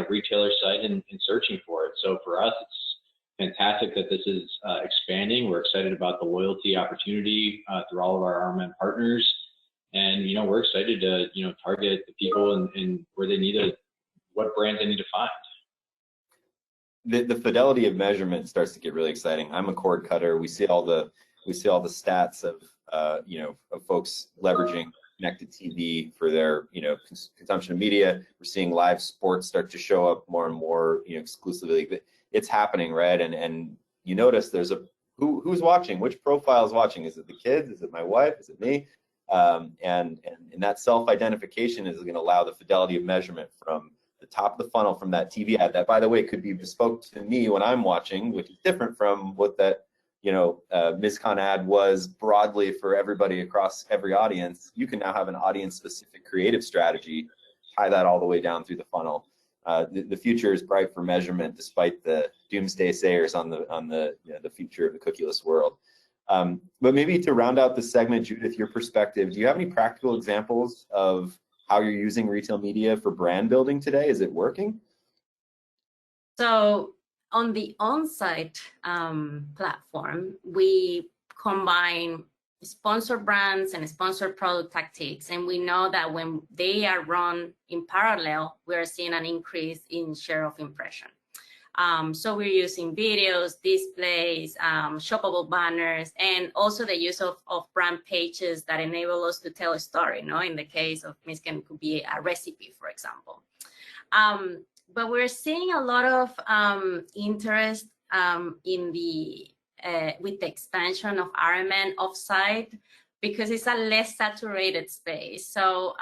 retailer site and searching for it? So for us, it's fantastic that this is expanding. We're excited about the loyalty opportunity through all of our RMN partners, and we're excited to target the people and where they need what brands they need to find. The fidelity of measurement starts to get really exciting. I'm a cord cutter. We see all the stats of of folks leveraging connected TV for their consumption of media. We're seeing live sports start to show up more and more exclusively. But it's happening, right? And you notice there's who's watching, which profile is watching. Is it the kids? Is it my wife? Is it me? And that self-identification is going to allow the fidelity of measurement from the top of the funnel, from that TV ad that, by the way, could be bespoke to me when I'm watching, which is different from what that Mizkan ad was broadly for everybody across every audience. You can now have an audience-specific creative strategy, tie that all the way down through the funnel. The future is bright for measurement, despite the doomsday sayers on the future of the cookieless world. But maybe to round out the segment, Judith, your perspective, do you have any practical examples of how you're using retail media for brand building today? Is it working? So on the on-site platform, we combine sponsored brands and sponsored product tactics, and we know that when they are run in parallel, we're seeing an increase in share of impression. So we're using videos, displays, shoppable banners, and also the use of brand pages that enable us to tell a story. In the case of Mizkan, it could be a recipe, for example. But we're seeing a lot of interest with the expansion of RMN offsite, because it's a less saturated space. So,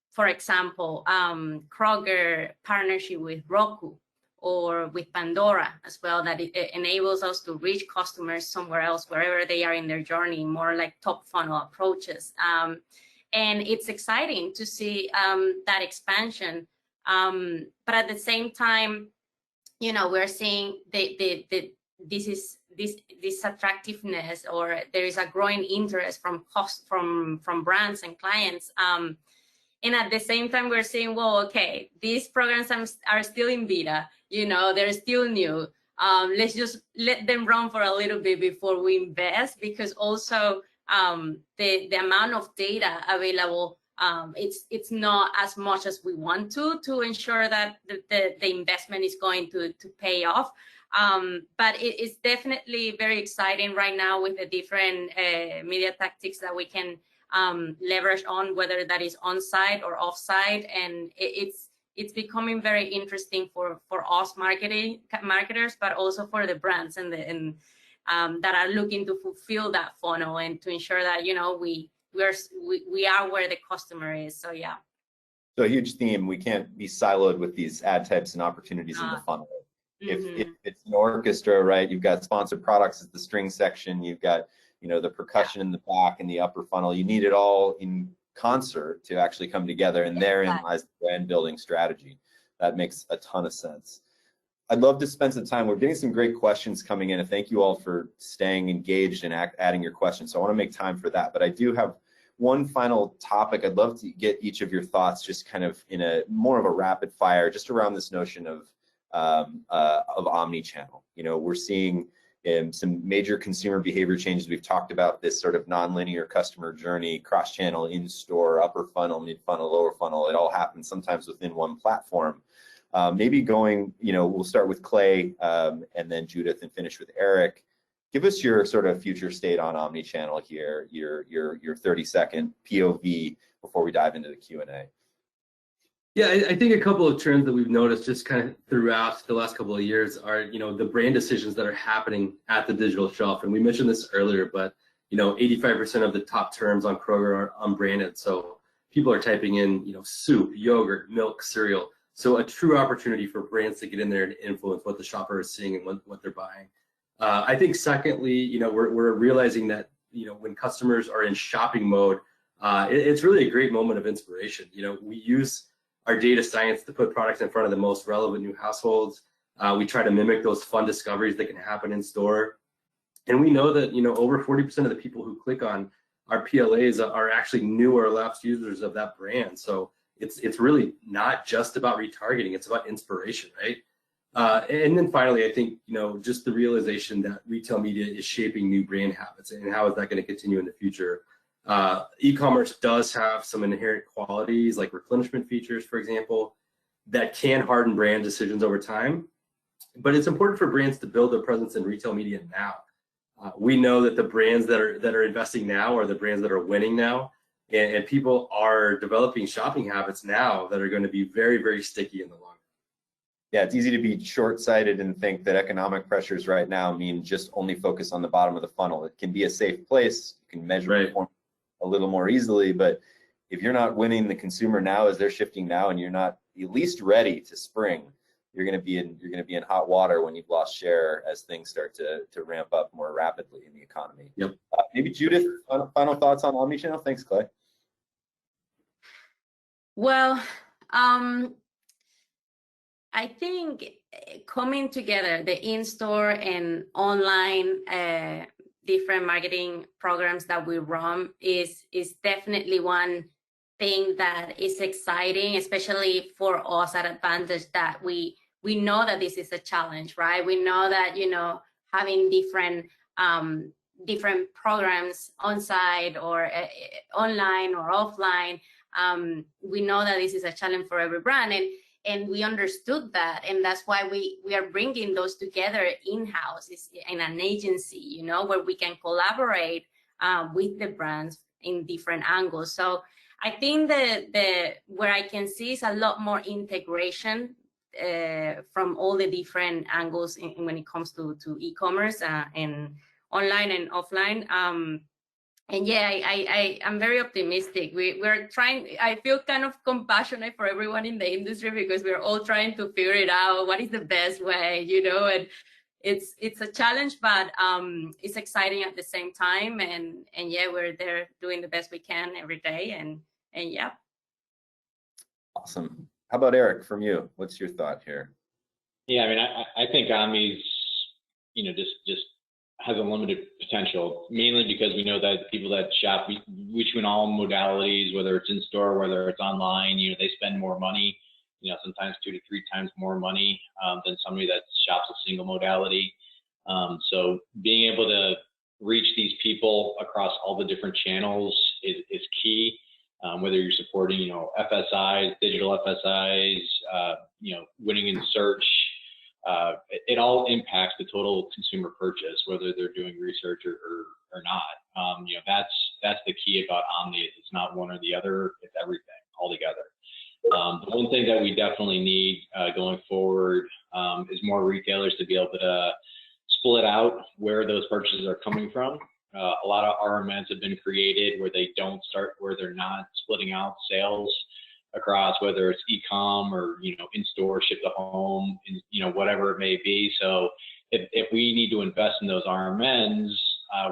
for example, Kroger partnership with Roku, or with Pandora as well, that it enables us to reach customers somewhere else, wherever they are in their journey, more like top funnel approaches. And it's exciting to see that expansion But at the same time, we're seeing this attractiveness, or there is a growing interest from brands and clients. And at the same time, we're saying, well, okay, these programs are still in beta, they're still new. Let's just let them run for a little bit before we invest, because also the amount of data available, it's not as much as we want to ensure that the investment is going to pay off. But it's definitely very exciting right now with the different media tactics that we can leverage on, whether that is on-site or off-site, and it's becoming very interesting for us marketers, but also for the brands and that are looking to fulfill that funnel and to ensure that we are where the customer is. So yeah. So a huge theme. We can't be siloed with these ad types and opportunities in the funnel. If it's an orchestra, right? You've got sponsored products as the string section. You've got the percussion in the back and the upper funnel. You need it all in concert to actually come together, and therein lies the brand building strategy. That makes a ton of sense. I'd love to spend some time. We're getting some great questions coming in, and thank you all for staying engaged and adding your questions. So I want to make time for that, but I do have one final topic. I'd love to get each of your thoughts, just kind of in a more of a rapid fire, just around this notion of omnichannel. We're seeing some major consumer behavior changes. We've talked about this sort of nonlinear customer journey, cross-channel, in-store, upper funnel, mid-funnel, lower funnel. It all happens sometimes within one platform. Maybe we'll start with Clay and then Judith and finish with Erik. Give us your sort of future state on omnichannel here, your 30-second POV before we dive into the Q&A. Yeah, I think a couple of trends that we've noticed just kind of throughout the last couple of years are, the brand decisions that are happening at the digital shelf. And we mentioned this earlier, but 85% of the top terms on Kroger are unbranded. So people are typing in, soup, yogurt, milk, cereal. So a true opportunity for brands to get in there and influence what the shopper is seeing and what they're buying. I think secondly, we're realizing that, when customers are in shopping mode, it's really a great moment of inspiration. We use our data science to put products in front of the most relevant new households. We try to mimic those fun discoveries that can happen in store. And we know that, over 40% of the people who click on our PLAs are actually new or lapsed users of that brand. So it's really not just about retargeting, it's about inspiration, right? And then finally, I think, just the realization that retail media is shaping new brand habits, and how is that going to continue in the future? E-commerce does have some inherent qualities like replenishment features, for example, that can harden brand decisions over time. But it's important for brands to build their presence in retail media now. We know that the brands that are investing now are the brands that are winning now, and people are developing shopping habits now that are going to be very, very sticky in the long run. Yeah, it's easy to be short-sighted and think that economic pressures right now mean just only focus on the bottom of the funnel. It can be a safe place. You can measure performance a little more easily, but if you're not winning the consumer now as they're shifting now, and you're not at least ready to spring, you're going to be in hot water when you've lost share as things start to ramp up more rapidly in the economy. Yep. Maybe Judith, final thoughts on omnichannel. Thanks, Clay. Well, I think coming together, the in-store and online different marketing programs that we run is definitely one thing that is exciting, especially for us at Advantage, that we know that this is a challenge, right? We know that, having different programs on site or online or offline, we know that this is a challenge for every brand. And we understood that, and that's why we are bringing those together in-house in an agency, where we can collaborate with the brands in different angles. So I think that where I can see is a lot more integration from all the different angles when it comes to e-commerce and online and offline. And yeah, I'm very optimistic. We're trying. I feel kind of compassionate for everyone in the industry, because we're all trying to figure it out. What is the best way, And it's a challenge, but it's exciting at the same time. And yeah, we're there doing the best we can every day. And yeah. Awesome. How about Erik, from you? What's your thought here? Yeah, I mean, I think Omni's, just has unlimited potential, mainly because we know that people that shop between all modalities, whether it's in store, whether it's online, they spend more money, sometimes 2 to 3 times more money than somebody that shops a single modality. So being able to reach these people across all the different channels is key. Whether you're supporting, FSIs, digital FSIs, winning in search, it all impacts the total consumer purchase, whether they're doing research or not. That's the key about Omni. It's not one or the other, it's everything all together. The one thing that we definitely need going forward is more retailers to be able to split out where those purchases are coming from. A lot of RMNs have been created where they're not splitting out sales across, whether it's e-com or in-store, ship to home, whatever it may be. So if we need to invest in those RMNs,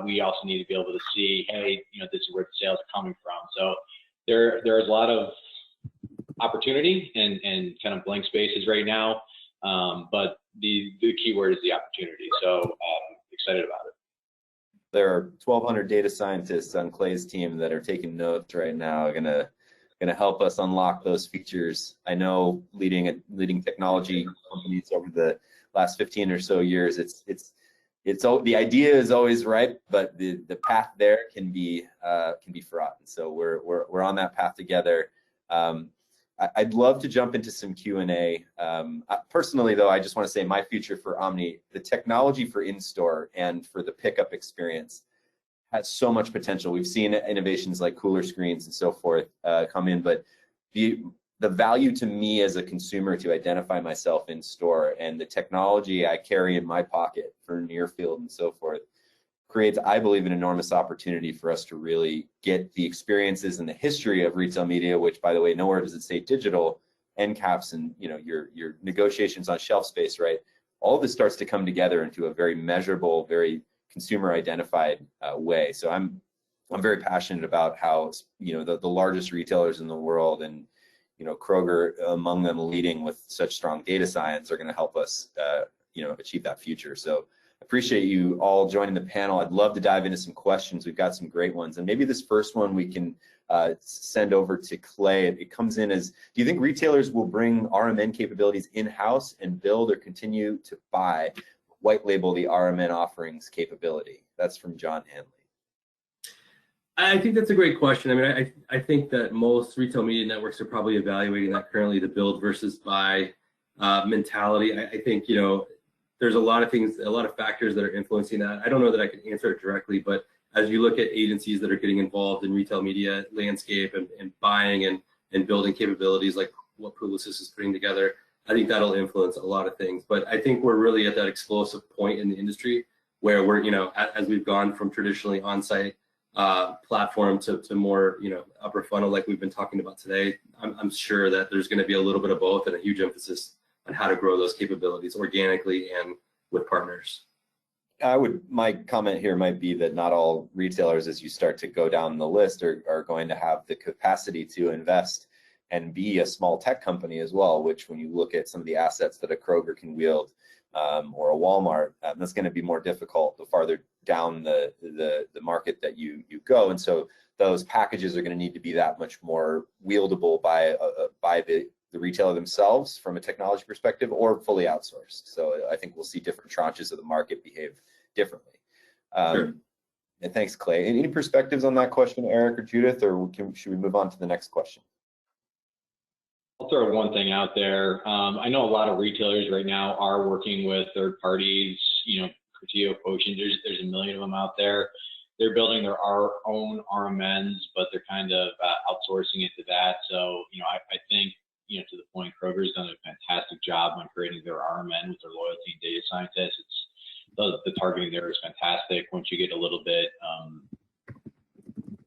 we also need to be able to see, hey, this is where the sales are coming from. So there's a lot of opportunity and kind of blank spaces right now, but the key word is the opportunity. So excited about it. There are 1,200 data scientists on Clay's team that are taking notes right now, gonna help us unlock those features. I know leading technology companies over the last 15 or so years, the idea is always right, but the path there can be fraught. And so we're on that path together. I'd love to jump into some Q&A. Personally, though, I just want to say my future for Omni, the technology for in-store and for the pickup experience has so much potential. We've seen innovations like cooler screens and so forth come in, but the value to me as a consumer to identify myself in store and the technology I carry in my pocket for near field and so forth creates, I believe, an enormous opportunity for us to really get the experiences and the history of retail media, which, by the way, nowhere does it say digital, end caps and your negotiations on shelf space, right? All of this starts to come together into a very measurable, very consumer identified way. So I'm very passionate about how the largest retailers in the world, and Kroger among them leading with such strong data science, are going to help us achieve that future. So appreciate you all joining the panel. I'd love to dive into some questions. We've got some great ones, and maybe this first one we can send over to Clay. It comes in as, do you think retailers will bring RMN capabilities in-house and build or continue to buy, white label the RMN offerings capability? That's from John Hanley. I think that's a great question. I mean, I think that most retail media networks are probably evaluating that currently, the build versus buy mentality. I think, there's a lot of things, a lot of factors that are influencing that. I don't know that I can answer it directly, but as you look at agencies that are getting involved in retail media landscape and buying and building capabilities like what Publicis is putting together, I think that'll influence a lot of things. But I think we're really at that explosive point in the industry where we're, as we've gone from traditionally on-site platform to more, upper funnel like we've been talking about today. I'm sure that there's going to be a little bit of both and a huge emphasis on how to grow those capabilities organically and with partners. My comment here might be that not all retailers, as you start to go down the list, are going to have the capacity to invest and be a small tech company as well, which when you look at some of the assets that a Kroger can wield or a Walmart, that's going to be more difficult the farther down the market that you go. And so those packages are going to need to be that much more wieldable by the retailer themselves from a technology perspective, or fully outsourced. So I think we'll see different tranches of the market behave differently. Sure. And thanks, Clay. Any perspectives on that question, Erik or Judith, or should we move on to the next question? I'll throw one thing out there. I know a lot of retailers right now are working with third parties, Criteo, Quotient, there's a million of them out there. They're building their own RMNs, but they're kind of outsourcing it to that. So, I think, to the point, Kroger's done a fantastic job on creating their RMN with their loyalty and data scientists. The targeting there is fantastic. Once you get a little bit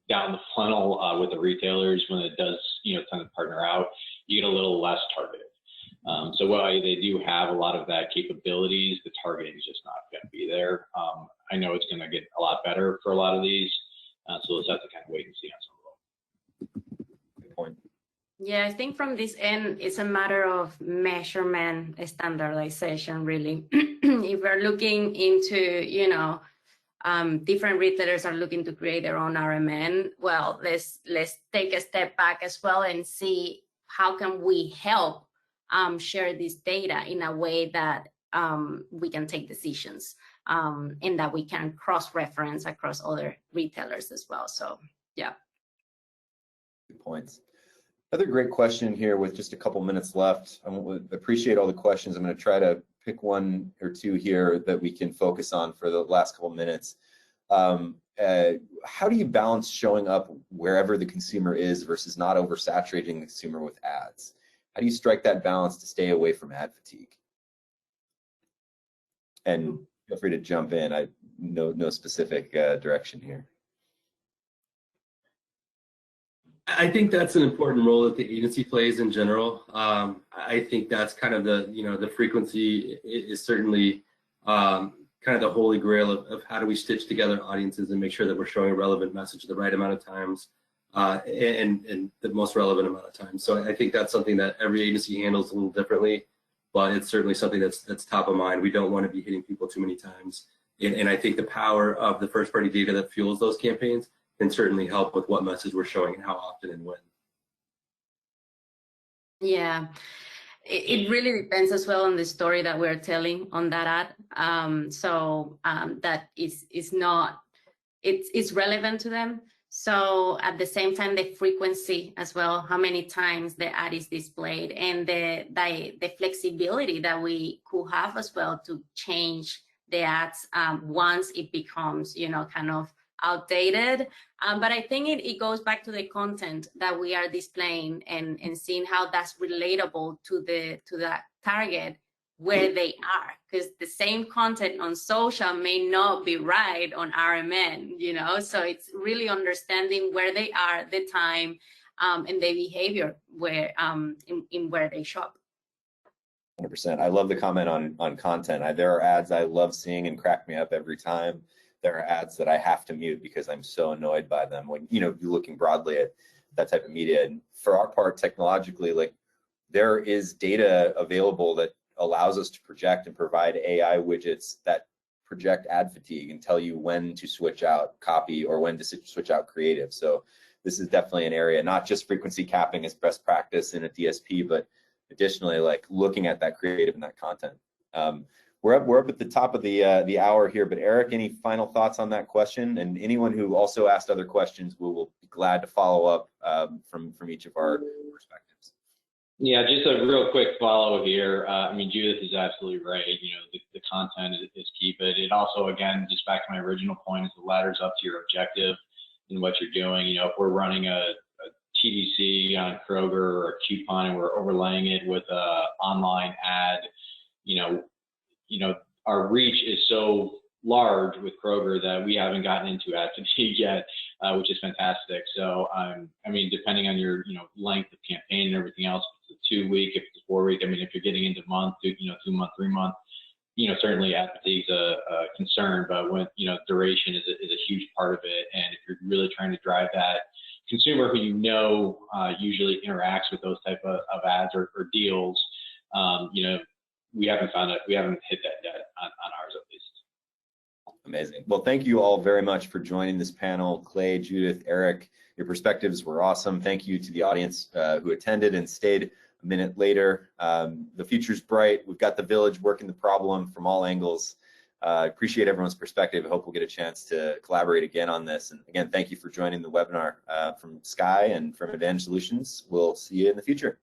down the funnel with the retailers, when it does, kind of partner out, you get a little less targeted. So while they do have a lot of that capabilities, the targeting is just not going to be there. I know it's going to get a lot better for a lot of these, so let's have to kind of wait and see on some of them. Good point. Yeah, I think from this end, it's a matter of measurement standardization, really. If we're looking into, different retailers are looking to create their own RMN, well, let's take a step back as well and see how can we help share this data in a way that we can take decisions and that we can cross-reference across other retailers as well. So, yeah. Good points. Another great question here with just a couple minutes left. I appreciate all the questions. I'm going to try to pick one or two here that we can focus on for the last couple minutes. How do you balance showing up wherever the consumer is versus not oversaturating the consumer with ads? How do you strike that balance to stay away from ad fatigue? And feel free to jump in. I no specific direction here. I think that's an important role that the agency plays in general. I think that's kind of the frequency is certainly kind of the holy grail of how do we stitch together audiences and make sure that we're showing a relevant message the right amount of times and the most relevant amount of times. So I think that's something that every agency handles a little differently, but it's certainly something that's top of mind. We don't want to be hitting people too many times. And I think the power of the first party data that fuels those campaigns can certainly help with what message we're showing and how often and when. Yeah, it really depends as well on the story that we're telling on that ad. That is not, it's relevant to them. So at the same time, the frequency as well, how many times the ad is displayed, and the flexibility that we could have as well to change the ads once it becomes, kind of outdated. But I think it goes back to the content that we are displaying and seeing how that's relatable to the target where they are, because the same content on social may not be right on RMN, so it's really understanding where they are, the time, and the behavior where in where they shop. 100%. I love the comment on content. There are ads I love seeing and crack me up every time. There are ads that I have to mute because I'm so annoyed by them when, you're looking broadly at that type of media. And for our part, technologically, there is data available that allows us to project and provide AI widgets that project ad fatigue and tell you when to switch out copy or when to switch out creative. So this is definitely an area, not just frequency capping as best practice in a DSP, but additionally, looking at that creative and that content. We're up at the top of the hour here, but Erik, any final thoughts on that question? And anyone who also asked other questions, we will be glad to follow up from each of our perspectives. Yeah, just a real quick follow here. Judith is absolutely right. The content is key, but it also, again, just back to my original point, is the ladders up to your objective in what you're doing. If we're running a TDC on Kroger or a coupon and we're overlaying it with a online ad, our reach is so large with Kroger that we haven't gotten into ad fatigue yet, which is fantastic. So, depending on your, length of campaign and everything else, if it's a 2-week, if it's a 4-week, if you're getting into month, 2-month, 3-month, certainly ad fatigue is a concern, but when, duration is a huge part of it. And if you're really trying to drive that consumer who usually interacts with those type of ads or deals, we haven't hit that yet on ours at least. Amazing. Well, thank you all very much for joining this panel. Clay, Judith, Erik, your perspectives were awesome. Thank you to the audience who attended and stayed a minute later. The future's bright. We've got the village working the problem from all angles. I appreciate everyone's perspective. I hope we'll get a chance to collaborate again on this. And again, thank you for joining the webinar from Skai and from Advantage Solutions. We'll see you in the future.